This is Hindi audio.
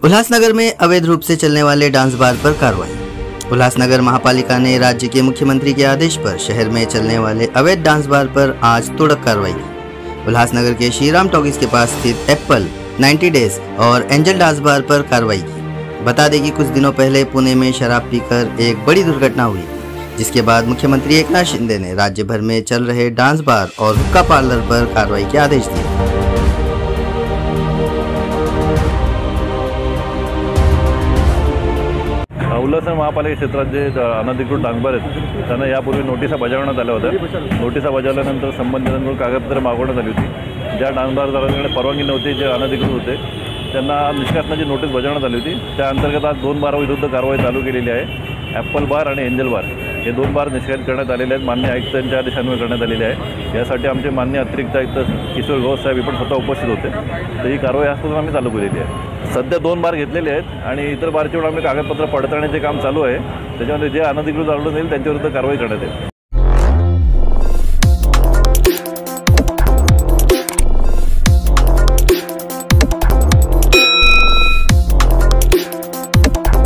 उल्लासनगर में अवैध रूप से चलने वाले डांस बार पर कार्रवाई। उल्लासनगर महापालिका ने राज्य के मुख्यमंत्री के आदेश पर शहर में चलने वाले अवैध डांस बार पर आज तोड़क कार्रवाई की। उल्लासनगर के श्रीराम टॉकीज के पास स्थित एप्पल, 90 डेज और एंजल डांस बार पर कार्रवाई की। बता दें कि कुछ दिनों पहले पुणे में शराब पीकर एक बड़ी दुर्घटना हुई, जिसके बाद मुख्यमंत्री एकनाथ शिंदे ने राज्य भर में चल रहे डांस बार और हुक्का पार्लर पर कार्रवाई के आदेश दिए। उल्हासनगर महापालिका क्षेत्रात जे अनधिकृत डान्सबार आहेत त्यांना यापूर्वी नोटिसा बजावण्यात आल्या होत्या। नोटिसा बजावल्यानंतर संबंधितांकडून कागदपत्रे मागवण्यात आली होती। ज्या डान्सबारदारांकडे परवानगी नव्हती, जे अनधिकृत होते, त्यांना निष्कासनाची नोटीस बजावण्यात आली होती। त्या अंतर्गत आज 2 बाराविरुद्ध कारवाई चालू केलेली आहे। ॲपल बार आणि एंजल बार हे 2 बार निष्कासित करण्यात आलेले आहेत। मान्य आयुक्तांच्या आदेशान्वये करण्यात आलेले आहे। यासाठी आमचे मान्य अतिरिक्त आयुक्त किशोर गौस साहेब पण स्वतः उपस्थित होते। तर ही कारवाई आजपासून आम्ही चालू केलेली आहे। सध्या 2 बार घेतलेले आहेत आणि इतर बारचे आम्ही कागदपत्र पडताळण्याचे काम चालू आहे। त्याच्यामध्ये जे अनधिकृत आढळून येईल त्यांच्याविरुद्ध कारवाई करण्यात येईल।